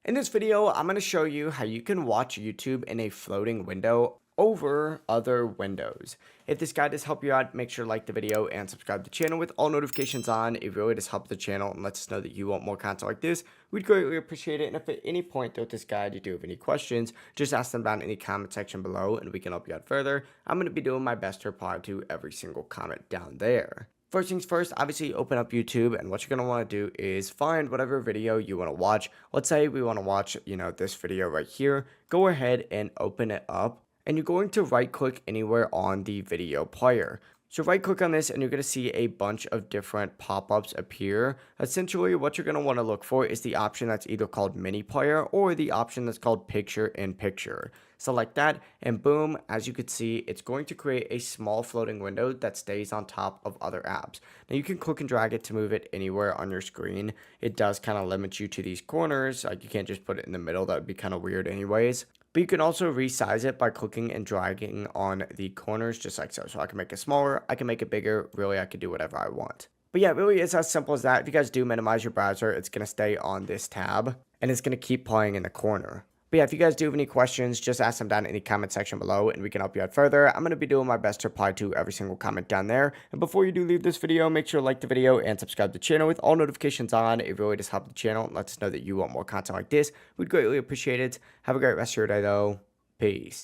In this video, I'm going to show you how you can watch YouTube in a floating window over other windows. If this guide does help you out, make sure to like the video and subscribe to the channel with all notifications on. It really does help the channel and lets us know that you want more content like this. We'd greatly appreciate it. And if at any point throughout this guide you do have any questions, just ask them down in the comment section below and we can help you out further. I'm going to be doing my best to reply to every single comment down there. First things first, obviously open up YouTube, and what you're going to want to do is find whatever video you want to watch. Let's say we want to watch, this video right here. Go ahead and open it up, and you're going to right click anywhere on the video player. So right click on this and you're going to see a bunch of different pop-ups appear. Essentially what you're going to want to look for is the option that's either called mini player or the option that's called picture in picture. Select that and boom, as you can see, it's going to create a small floating window that stays on top of other apps. Now you can click and drag it to move it anywhere on your screen. It does kind of limit you to these corners. Like you can't just put it in the middle. That would be kind of weird anyways. But you can also resize it by clicking and dragging on the corners just like so. So I can make it smaller, I can make it bigger, really I can do whatever I want. But yeah, it really is as simple as that. If you guys do minimize your browser, it's going to stay on this tab and it's going to keep playing in the corner. But yeah, if you guys do have any questions, just ask them down in the comment section below and we can help you out further. I'm going to be doing my best to reply to every single comment down there. And before you do leave this video, make sure to like the video and subscribe to the channel with all notifications on. It really does help the channel and lets us know that you want more content like this. We'd greatly appreciate it. Have a great rest of your day though. Peace.